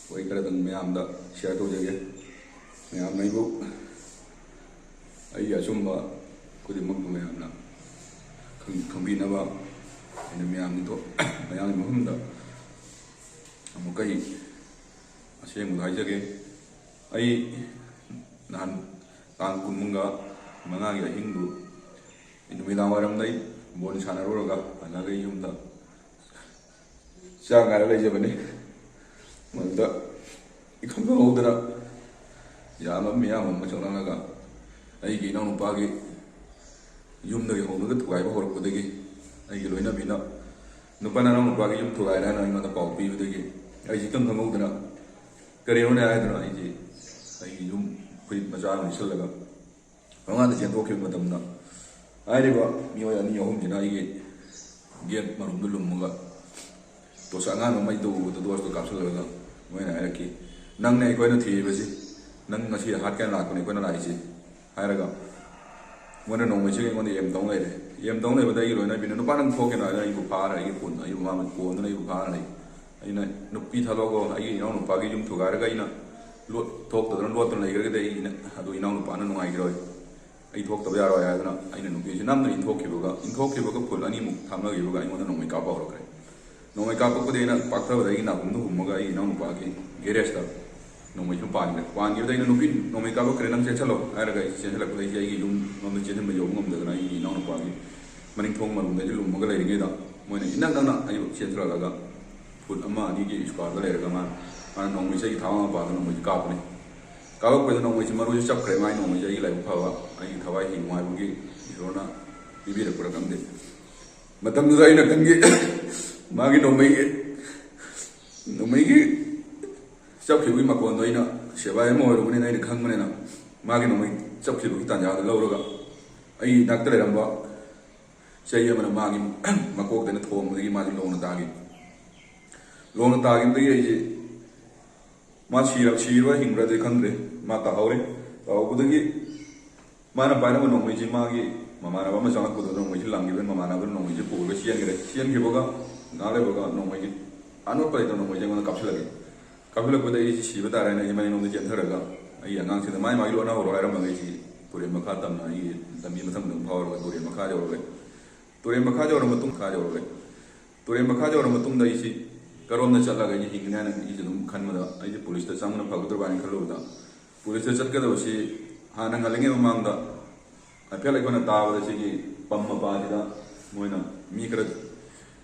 ꯋꯥꯔꯤ ꯈꯔꯗꯪ ꯃꯌꯥꯝꯗ ꯁꯤꯌꯔ ꯇꯧꯖꯒꯦ꯫ ꯃꯌꯥꯝꯅ ꯑꯩꯕꯨ ꯑꯩꯒꯤ ꯑꯆꯨꯝꯕ ꯈꯨꯗꯤꯡꯃꯛꯄꯨ ꯃꯌꯥꯝꯅ ꯈꯪꯕꯤꯅꯕ ꯑꯩꯅ ꯃꯌꯥꯝꯒꯤ ꯃꯐꯝꯗ ꯑꯃꯨꯛꯀ ꯑꯁꯦꯡꯕꯗꯣ ꯍꯥꯏꯖꯒꯦ꯫ ꯑꯩ ꯅꯍꯥꯟ ꯇꯥꯡ 15ꯒꯤ ꯑꯍꯤꯡꯗꯨ ꯅꯨꯃꯤꯗꯥꯡ ꯋꯥꯏꯔꯝꯗꯩ ꯕꯣꯜ ꯁꯥꯟꯅꯔꯨꯔꯒ ꯍꯜꯂꯒ ꯌꯨꯝꯗ ꯆꯥꯛ ꯉꯥꯏꯔ ꯂꯩꯖꯕꯅꯤ꯫ ꯃꯗꯨꯗ ꯏꯈꯪ ꯈꯪꯍꯧꯗꯅ ꯃꯤꯌꯥꯝ ꯑꯃ ꯆꯪꯂꯛꯂꯒ ꯑꯩꯒꯤ ꯏꯅꯥꯎꯅꯨꯄꯥꯒꯤ ꯌꯨꯝꯗꯒꯤ ꯍꯧꯔꯒ ꯊꯨꯒꯥꯏꯕ ꯍꯧꯔꯛꯄꯗꯒꯤ ꯑꯩꯒꯤ ꯂꯣꯏꯅꯕꯤꯅ ꯅꯨꯄꯥ ꯅꯅꯥꯎ ꯅꯨꯄꯥꯒꯤ ꯌꯨꯝ ꯊꯨꯒꯥꯏꯔꯦ ꯍꯥꯏꯅ ꯑꯩꯉꯣꯟꯗ ꯄꯥꯎ ꯄꯤꯕꯗꯒꯤ ꯑꯩꯁꯤ ꯏꯈꯪ ꯈꯪꯍꯧꯗꯅ ꯀꯔꯤꯅꯣꯅꯦ ꯍꯥꯏꯗꯅ ꯑꯩꯒꯤ ꯌꯨꯝ ꯐꯨꯔꯤꯠ ꯃꯆꯥ ꯑꯃ ꯂꯤꯠꯁꯜꯂꯒ ꯃꯉꯥꯗ ꯆꯦꯟꯊꯣꯛꯈꯤꯕ ꯃꯇꯝꯗ ꯍꯥꯏꯔꯤꯕ ꯃꯤꯑꯣꯏ 2-3ꯁꯤꯅ ꯑꯩꯒꯤ ꯒꯦꯠ ꯃꯔꯨꯝꯗꯨ ꯂꯨꯝꯃꯒ ꯑꯉꯥꯡꯕ ꯃꯩꯗꯨ ꯎꯕꯗ ꯗꯣꯁꯇꯨ ꯀꯥꯞꯁꯤꯜꯂꯒ ꯃꯣꯏꯅ ꯍꯥꯏꯔꯛꯈꯤ, ꯅꯪꯅꯦ ꯑꯩꯈꯣꯏꯅ ꯊꯤꯔꯤꯕꯁꯤ, ꯅꯪ ꯉꯁꯤ ꯍꯥꯠꯀꯦꯅ ꯂꯥꯛꯄꯅꯦ ꯑꯩꯈꯣꯏꯅ ꯂꯥꯛꯏꯁꯤ ꯍꯥꯏꯔꯒ ꯃꯣꯏꯅ ꯅꯣꯡꯃꯩꯁꯤꯒ ꯑꯩꯉꯣꯟꯗ ꯑꯦꯝ ꯇꯧ ꯂꯩꯔꯦ꯫ ꯑꯦꯝ ꯇꯧ ꯂꯩꯕꯗ ꯑꯩꯒꯤ ꯂꯣꯏꯅꯕꯤꯅ ꯅꯨꯄꯥ ꯅꯪ ꯊꯣꯛꯀꯦꯅ ꯑꯩꯕꯨ ꯐꯥꯔ ꯑꯩꯒꯤ ꯃꯃꯥ ꯀꯣꯟꯗꯨꯅ ꯑꯩꯕꯨ ꯐꯥꯔ ꯂꯩ꯫ ꯑꯩꯅ ꯅꯨꯄꯤ ꯊꯥꯗꯣꯛꯑꯣ, ꯑꯩꯒꯤ ꯏꯅꯥꯎ ꯅꯨꯄꯥꯒꯤ ꯌꯨꯝ ꯊꯨꯒꯥꯏꯔꯒ ꯑꯩꯅ ꯊꯣꯛꯇꯗꯅ ꯂꯣꯠꯇꯅ ꯂꯩꯈ꯭ꯔꯒꯗꯤ ꯑꯗꯨ ꯏꯅꯥꯎ ꯅꯨꯄꯥꯅ ꯅꯨꯡꯉꯥꯏꯈꯤꯔꯣꯏ, ꯑꯩ ꯊꯣꯛꯇꯕ ꯌꯥꯔꯣꯏ ꯍꯥꯏꯗꯅ ꯑꯩꯅ ꯅꯨꯄꯤꯁꯤ ꯅꯝꯅ ꯏꯟꯊꯣꯛꯈꯤꯕꯒ ꯐꯨꯠ 2ꯃꯨꯛ ꯊꯥꯡꯅꯈꯤꯕꯒ ꯑꯩꯉꯣꯟꯗ ꯅꯣꯡꯃꯩ ꯀꯥꯞꯄ ꯍꯧꯔꯛꯈ꯭ꯔꯦ꯫ ꯅꯣꯡꯃꯩ ꯀꯥꯞꯄꯛꯄꯗꯤ ꯑꯩꯅ ꯄꯥꯛꯊꯕꯗ ꯑꯩꯒꯤ ꯅꯥꯀꯣꯡꯗ ꯍꯨꯝꯃꯒ ꯑꯩꯒꯤ ꯏꯅꯥꯎ ꯅꯨꯄꯥꯒꯤ ꯒꯦꯔꯦꯖꯇ ꯅꯣꯡꯃꯩꯁꯨ ꯄꯥꯟꯈꯤꯕꯗ ꯑꯩꯅ ꯅꯨꯄꯤ ꯅꯣꯡꯃꯩ ꯀꯥꯞꯄꯛꯈ꯭ꯔꯦ ꯅꯪ ꯆꯦꯟꯁꯤꯜꯂꯣ ꯍꯥꯏꯔꯒ ꯑꯩ ꯆꯦꯟꯁꯤꯜꯂꯛꯄꯗ ꯑꯩꯒꯤ ꯌꯨꯝ ꯂꯣꯝꯗ ꯆꯦꯟꯁꯤꯟꯕ ꯌꯧꯕ ꯉꯝꯗꯗꯅ ꯑꯩꯒꯤ ꯏꯅꯥꯎ ꯅꯨꯄꯥꯒꯤ ꯃꯅꯤꯡ ꯊꯣꯡ ꯃꯔꯨꯝꯗ ꯂꯨꯝꯃꯒ ꯂꯩꯔꯤꯉꯩꯗ ꯃꯣꯏꯅ ꯏꯅꯛ ꯅꯛꯅ ꯑꯩꯕꯨ ꯆꯦꯟꯊꯔꯛꯑꯒ ꯐꯨꯠ 1-2ꯒꯤ ꯏꯁꯀ꯭ꯋꯥꯔꯗ ꯂꯩꯔꯒ ꯃꯥꯅ ꯅꯣꯡꯃꯩꯁꯦ ꯑꯩꯒꯤ ꯊꯥꯋꯥ ꯃꯄꯥꯗ ꯅꯣꯡꯃꯩꯁꯦ ꯀꯥꯞꯄꯅꯤ꯫ ꯀꯥꯞꯄꯛꯄꯗ ꯅꯣꯡꯃꯩꯁꯦ ꯃꯔꯨꯁꯦ ꯆꯞꯈ꯭ꯔꯦ꯫ ꯃꯥꯒꯤ ꯅꯣꯡꯃꯩꯁꯦ ꯑꯩꯒꯤ ꯂꯥꯏꯕꯛ ꯐꯕ ꯑꯩꯒꯤ ꯊꯋꯥꯏ ꯍꯤꯡꯉꯨ ꯍꯥꯏꯕꯒꯤ ꯏꯁꯣꯔꯅ ꯄꯤꯕꯤꯔꯛꯄ꯭ꯔꯥ ꯈꯪꯗꯦ꯫ ꯃꯇꯝꯗꯨꯗ ꯑꯩꯅ ꯈꯟꯈꯤ, ꯃꯥꯒꯤ ꯅꯣꯡꯃꯩꯒꯤ ꯆꯞꯈꯤꯕꯒꯤ ꯃꯈꯣꯟꯗꯣ ꯑꯩꯅ ꯁꯦꯕꯥꯏ ꯑꯃ ꯑꯣꯏꯔꯨꯕꯅꯤꯅ ꯑꯩꯅ ꯈꯪꯕꯅꯤꯅ ꯃꯥꯒꯤ ꯅꯣꯡꯃꯩ ꯆꯞꯈꯤꯕꯒꯤ ꯇꯥꯟꯖꯥꯗꯨ ꯂꯧꯔꯒ ꯑꯩꯒꯤ ꯅꯥꯛꯇ ꯂꯩꯔꯝꯕ ꯆꯩ ꯑꯃꯅ ꯃꯥꯒꯤ ꯃꯀꯣꯛꯇꯩꯅ ꯊꯣꯝꯕꯗꯒꯤ ꯃꯥꯁꯤ ꯂꯣꯡꯅ ꯇꯥꯈꯤ꯫ ꯂꯣꯡꯅ ꯇꯥꯈꯤꯕꯗꯒꯤ ꯑꯩꯁꯦ ꯃꯥ ꯁꯤꯔꯕ ꯍꯤꯡꯕ꯭ꯔꯥꯗꯤ ꯈꯪꯗ꯭ꯔꯦ, ꯃꯥ ꯇꯥꯍꯧꯔꯦ꯫ ꯇꯥꯍꯧꯕꯗꯒꯤ ꯃꯥꯅ ꯄꯥꯏꯔꯝꯕ ꯅꯣꯡꯃꯩꯁꯤ ꯃꯥꯒꯤ ꯃꯃꯥꯟꯅꯕ ꯑꯃ ꯆꯪꯂꯛꯄꯗꯨꯗ ꯅꯣꯡꯃꯩꯁꯤ ꯂꯪꯈꯤꯕꯅ ꯃꯃꯥꯟꯅꯕꯅ ꯅꯣꯡꯃꯩꯁꯤ ꯄꯨꯔꯒ ꯆꯦꯟꯈ꯭ꯔꯦ꯫ ꯆꯦꯟꯈꯤꯕꯒ ꯉꯥꯏꯍꯥꯛ ꯂꯩꯕꯒ ꯅꯣꯡꯃꯩꯁꯤ ꯑꯅꯣꯠꯄ ꯂꯩꯇꯕ ꯅꯣꯡꯃꯩꯁꯤ ꯑꯩꯉꯣꯟꯗ ꯀꯥꯞꯁꯤꯜꯂꯛꯄꯗ ꯑꯩꯁꯤ ꯁꯤꯕ ꯇꯥꯔꯦꯅ ꯑꯩꯁꯤ ꯃꯅꯤꯡꯂꯣꯝꯗ ꯆꯦꯟꯊꯔꯒ ꯑꯩꯒꯤ ꯑꯉꯥꯡꯁꯤꯗ ꯃꯥꯒꯤ ꯂꯣꯟꯅꯍꯧꯔꯣ ꯍꯥꯏꯔꯝꯃꯒ ꯑꯩꯁꯤ ꯇꯨꯔꯦꯟ ꯃꯈꯥ ꯇꯝꯅ ꯑꯩꯒꯤ ꯂꯝꯕꯤ ꯃꯊꯪ ꯐꯥꯎꯔꯒ ꯇꯨꯔꯦꯟ ꯃꯈꯥ ꯌꯧꯔꯛꯂꯦ꯫ ꯇꯨꯔꯦꯟ ꯃꯈꯥ ꯌꯧꯔꯕ ꯃꯇꯨꯡꯗ ꯑꯩꯁꯤ ꯀꯔꯣꯝꯗ ꯆꯠꯂꯒ ꯑꯩꯁꯤ ꯍꯤꯡꯒꯅꯤ ꯍꯥꯏꯅ ꯑꯩꯁꯤ ꯑꯗꯨꯝ ꯈꯟꯕꯗ ꯑꯩꯁꯤ ꯄꯨꯂꯤꯁꯇ ꯆꯪꯕꯅ ꯐꯒꯗ꯭ꯔꯥ ꯍꯥꯏꯅ ꯈꯜꯂꯨꯕꯗ ꯄꯨꯂꯤꯁꯇ ꯆꯠꯀꯗꯕꯁꯤ ꯍꯥꯟꯅ ꯉꯜꯂꯤꯉꯩ ꯃꯃꯥꯡꯗ ꯍꯥꯏꯐꯦꯠ ꯑꯩꯈꯣꯏꯅ ꯇꯥꯕꯗ ꯁꯤꯒꯤ ꯄꯝ ꯃꯄꯥꯁꯤꯗ ꯃꯣꯏꯅ ꯃꯤ ꯈꯔ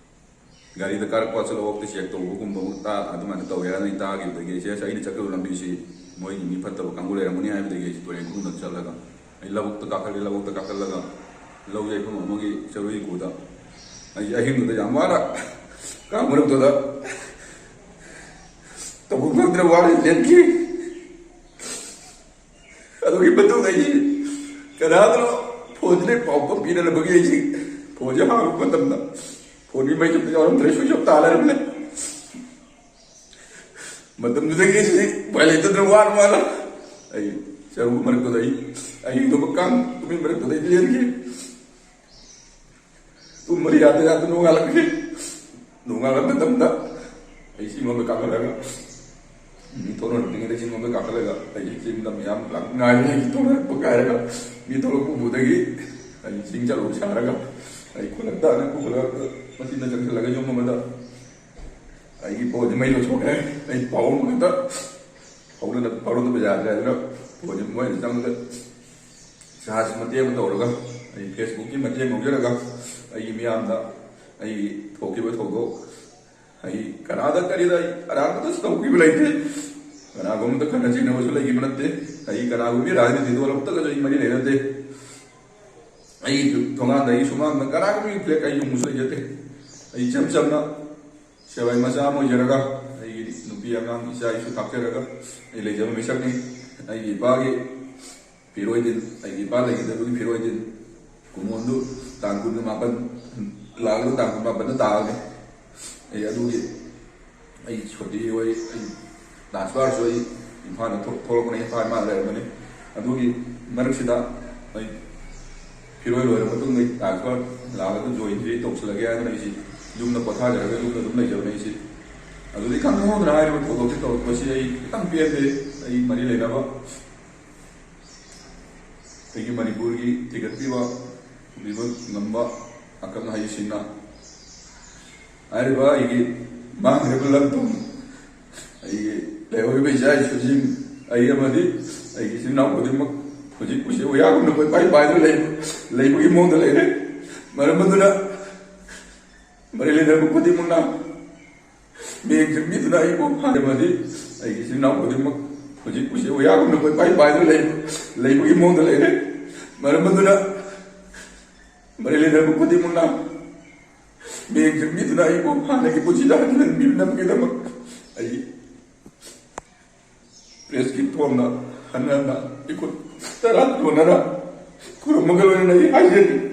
ꯒꯥꯔꯤꯗ ꯀꯥꯔꯛꯄ ꯆꯠꯂꯣꯛꯇ ꯆꯦꯛ ꯇꯧꯕꯒꯨꯝꯕ ꯑꯗꯨꯃꯥꯏꯅ ꯇꯧꯋꯦ ꯍꯥꯏꯅ ꯑꯩ ꯇꯥꯈꯤꯕꯗꯒꯤ ꯑꯩꯅ ꯆꯠꯀꯗꯕ ꯂꯝꯕꯤꯁꯤ ꯃꯣꯏꯒꯤ ꯃꯤ ꯐꯠꯇꯕ ꯀꯥꯡꯕꯨ ꯂꯩꯔꯝꯒꯅꯤ ꯍꯥꯏꯕꯗꯒꯤ ꯑꯩꯁꯤ ꯇꯨꯔꯦꯟ ꯈꯣꯡꯗ ꯆꯠꯂꯒ ꯑꯩ ꯂꯧꯕꯨꯛꯇ ꯀꯥꯈꯠꯂꯒ ꯂꯧ ꯌꯩꯐꯝ ꯑꯃꯒꯤ ꯆꯔꯨ ꯏꯀꯨꯗ ꯑꯩꯁꯤ ꯑꯍꯤꯡꯗꯨꯗ ꯌꯥꯝ ꯋꯥꯅ ꯀꯥ ꯃꯔꯛꯇꯨꯗ ꯇꯧꯐꯝ ꯈꯪꯗ꯭ꯔ ꯋꯥꯅ ꯂꯦꯟꯈꯤ꯫ ꯑꯗꯨꯒꯤ ꯃꯇꯨꯡꯗ ꯑꯩꯁꯤ ꯀꯅꯥꯗꯅꯣ ꯐꯣꯟꯁꯤꯗ ꯄꯥꯎ ꯄꯤꯅꯅꯕꯒꯤ ꯑꯩꯁꯤ ꯐꯣꯟꯁꯦ ꯍꯥꯡꯕ ꯃꯇꯝꯗ ꯐꯣꯟꯒꯤ ꯃꯩ ꯑꯝꯇ ꯌꯥꯎꯔꯝꯗ꯭ꯔꯦ, ꯁ꯭ꯋꯤꯆ ꯑꯣꯐ ꯇꯥ ꯂꯩꯔꯝꯃꯦ꯫ ꯃꯇꯝꯗꯨꯗꯒꯤ ꯑꯩꯁꯤ ꯎꯄꯥꯏ ꯂꯩꯇꯗꯅ ꯋꯥꯅ ꯑꯩ ꯆꯔꯨ ꯃꯔꯛꯇꯨꯗ ꯑꯍꯤꯡꯗꯨꯃ ꯀꯥꯡ ꯇꯨꯃꯤꯟ ꯃꯔꯛꯇꯨꯗ ꯑꯩ ꯂꯦꯟꯈꯤ꯫ ꯇꯨꯝꯕ ꯌꯥꯗ ꯅꯣꯡꯉꯥꯜꯂꯛꯈꯤ꯫ ꯅꯣꯡꯉꯥꯜꯂꯛꯄ ꯃꯇꯝꯗ ꯑꯩ ꯆꯤꯡꯂꯣꯝꯗ ꯀꯥꯈꯠꯂꯒ ꯃꯤ ꯊꯣꯛꯅꯔꯛꯇ꯭ꯔꯤꯉꯩꯗ ꯆꯤꯡꯂꯣꯝꯗ ꯀꯥꯈꯠꯂꯒ ꯑꯩ ꯆꯤꯡꯗ ꯃꯌꯥꯝ ꯉꯥꯏꯔꯦ꯫ ꯑꯩ ꯊꯣꯛꯅꯔꯛꯄ ꯉꯥꯏꯔꯒ ꯃꯤ ꯊꯣꯛꯂꯛꯄ ꯎꯕꯗꯒꯤ ꯑꯩ ꯆꯤꯡ ꯆꯠꯂꯨ ꯁꯥꯔꯒ ꯑꯩ ꯈꯨꯜꯂꯛꯇ ꯃꯆꯤꯟꯗ ꯆꯪꯁꯤꯜꯂꯒ ꯌꯨꯝ ꯑꯃꯗ ꯑꯩꯒꯤ ꯐꯣꯟꯁꯦ ꯃꯩ ꯂꯣꯏꯊꯣꯛꯈ꯭ꯔꯦ꯫ ꯑꯩ ꯄꯥꯎ ꯑꯃꯈꯛꯇ ꯐꯥꯎꯅꯗꯕ ꯌꯥꯗ꯭ꯔꯦ ꯑꯗꯨꯅ ꯐꯣꯟꯁꯦ ꯃꯣꯏꯅ ꯆꯪꯕꯗ ꯆꯥꯔꯖ ꯃꯇꯦꯛ ꯑꯃ ꯇꯧꯔꯒ ꯑꯩ ꯐꯦꯁꯕꯨꯛꯀꯤ ꯃꯇꯦꯡ ꯂꯧꯖꯔꯒ ꯑꯩꯒꯤ ꯃꯤꯌꯥꯝꯗ ꯑꯩꯒꯤ ꯊꯣꯛꯈꯤꯕ ꯊꯧꯗꯣꯛ ꯑꯩ ꯀꯅꯥꯗ ꯀꯔꯤꯗ ꯑꯩ ꯑꯔꯥꯟꯕꯗꯁꯨ ꯇꯧꯈꯤꯕ ꯂꯩꯇꯦ, ꯀꯅꯥꯒꯨꯝꯕꯗ ꯈꯠꯅ ꯆꯩꯅꯕꯁꯨ ꯂꯩꯈꯤꯕ ꯅꯠꯇꯦ, ꯑꯩ ꯀꯅꯥꯒꯨꯝꯕꯒꯤ ꯔꯥꯖꯅꯤꯇꯤ ꯗꯣꯜ ꯑꯃꯠꯇꯒꯁꯨ ꯑꯩ ꯃꯔꯤ ꯂꯩꯅꯗꯦ꯫ ꯑꯩꯒꯤ ꯊꯣꯡꯒꯥꯟꯗ ꯑꯩꯒꯤ ꯁꯨꯃꯥꯡꯗ ꯀꯅꯥꯒꯨꯝꯕꯒꯤ ꯐ꯭ꯂꯦꯛ ꯑꯩ ꯌꯨꯡꯕꯁꯨ ꯂꯩꯖꯗꯦ꯫ ꯑꯩ ꯏꯆꯝ ꯆꯝꯅ ꯁꯦꯕꯥꯏ ꯃꯆꯥ ꯑꯃ ꯑꯣꯏꯖꯔꯒ ꯑꯩꯒꯤ ꯅꯨꯄꯤ ꯑꯉꯥꯡ ꯏꯆꯥ ꯏꯁꯨ ꯊꯥꯛꯆꯔꯒ ꯑꯩ ꯂꯩꯖꯕ ꯃꯤꯁꯛꯅꯤ꯫ ꯑꯩꯒꯤ ꯏꯄꯥꯒꯤ ꯐꯤꯔꯣꯏꯗꯤꯟ, ꯑꯩꯒꯤ ꯏꯄꯥ ꯂꯩꯈꯤꯗꯕꯒꯤ ꯐꯤꯔꯣꯏꯗꯤꯟ ꯀꯨꯃꯣꯟꯗꯨ ꯇꯥꯡ 17 ꯂꯥꯛꯂꯒ ꯇꯥꯡ 17ꯗ ꯇꯥꯒꯅꯤ꯫ ꯑꯩ ꯑꯗꯨꯒꯤ ꯑꯩ ꯁꯨꯇꯤ ꯑꯣꯏ, ꯑꯩ ꯇ꯭ꯔꯥꯟꯁꯐꯥꯔꯁꯨ ꯑꯩ ꯏꯝꯐꯥꯜꯗ ꯊꯣꯛꯂꯛꯄꯅꯤ, ꯏꯝꯐꯥꯜ ꯂꯩꯔꯝꯕꯅꯤ꯫ ꯑꯗꯨꯒꯤ ꯃꯔꯛꯁꯤꯗ ꯑꯩ ꯐꯤꯔꯣꯏ ꯂꯣꯏꯔꯕ ꯃꯇꯨꯡꯗ ꯑꯩ ꯇ꯭ꯔꯥꯟꯁꯐꯥꯔ ꯂꯥꯛꯑꯒ ꯖꯣꯏꯟꯇ꯭ꯔꯤ ꯇꯧꯁꯤꯜꯂꯒꯦ ꯍꯥꯏꯗꯅ ꯑꯩꯁꯤ ꯌꯨꯝꯗ ꯄꯣꯊꯥꯖꯔꯒ ꯌꯨꯝꯗ ꯑꯗꯨꯝ ꯂꯩꯖꯕꯅꯤ꯫ ꯑꯩꯁꯤ ꯑꯗꯨꯗꯤ ꯈꯪꯍꯧꯗꯅ ꯍꯥꯏꯔꯤꯕ ꯊꯧꯗꯣꯛꯁꯤ ꯇꯧꯔꯛꯄꯁꯤ ꯑꯩ ꯈꯤꯇꯪ ꯄꯦꯟꯗꯦ ꯑꯩ ꯃꯔꯤ ꯂꯩꯅꯕ ꯑꯩꯒꯤ ꯃꯅꯤꯄꯨꯔꯒꯤ ꯊꯤꯒꯠꯄꯤꯕ ꯄꯤꯕ ꯉꯝꯕ ꯑꯈꯪ ꯑꯍꯩꯁꯤꯡꯅ ꯍꯥꯏꯔꯤꯕ ꯑꯩꯒꯤ ꯃꯥꯡꯈ꯭ꯔꯤꯕ ꯂꯝ ꯊꯨꯝ ꯑꯩꯒꯤ ꯂꯩꯍꯧꯔꯤꯕ ꯏꯆꯥ ꯏꯁꯨꯁꯤꯡ ꯑꯩ ꯑꯃꯗꯤ ꯑꯩꯒꯤ ꯏꯆꯤꯟ ꯏꯅꯥꯎ ꯈꯨꯗꯤꯡꯃꯛ ꯍꯧꯖꯤꯛ ꯎꯆꯦꯛ ꯋꯥꯌꯥꯒꯨꯝꯅ ꯀꯣꯏꯄꯥꯏ ꯄꯥꯏꯗꯨꯅ ꯂꯩꯕꯒꯤ ꯃꯑꯣꯡꯗ ꯂꯩꯔꯦ ꯃꯔꯝ ꯑꯗꯨꯅ ꯃꯔꯤ ꯂꯩꯅꯕ ꯈꯨꯗꯤꯡꯃꯛꯅ ꯃꯤꯠꯌꯦꯡ ꯆꯪꯕꯤꯗꯨꯅ ꯑꯩꯕꯨ ꯑꯃꯗꯤ ꯑꯩꯒꯤ ꯏꯆꯤꯟ ꯏꯅꯥꯎ ꯈꯨꯗꯤꯡꯃꯛ ꯍꯧꯖꯤꯛ ꯎꯆꯦꯛ ꯋꯥꯌꯥꯒꯨꯝꯅ ꯀꯣꯏꯄꯥꯏ ꯄꯥꯏꯗꯨꯅ ꯂꯩꯕꯒꯤ ꯃꯑꯣꯡꯗ ꯂꯩꯔꯦ ꯃꯔꯝ ꯑꯗꯨꯅ ꯃꯔꯤ ꯂꯩꯅꯕ ꯈꯨꯗꯤꯡꯃꯛꯅ ꯃꯤꯠꯌꯦꯡ ꯆꯪꯕꯤꯗꯨꯅ ꯑꯩꯕꯨ ꯍꯥꯟꯅꯒꯤ ꯄꯨꯟꯁꯤꯗ ꯍꯟꯍꯟꯕꯤꯅꯕꯒꯤꯗꯃꯛ ꯑꯩ ꯄ꯭ꯔꯦꯁꯀꯤ ꯊꯣꯡꯅ ꯍꯟꯅ ꯏꯈꯨꯠ ꯇꯔꯥ ꯊꯣꯟꯅꯔ ꯈꯨꯔꯨꯝꯃꯒ ꯂꯣꯏꯅꯅ ꯑꯩ ꯍꯥꯏꯖꯔꯤ꯫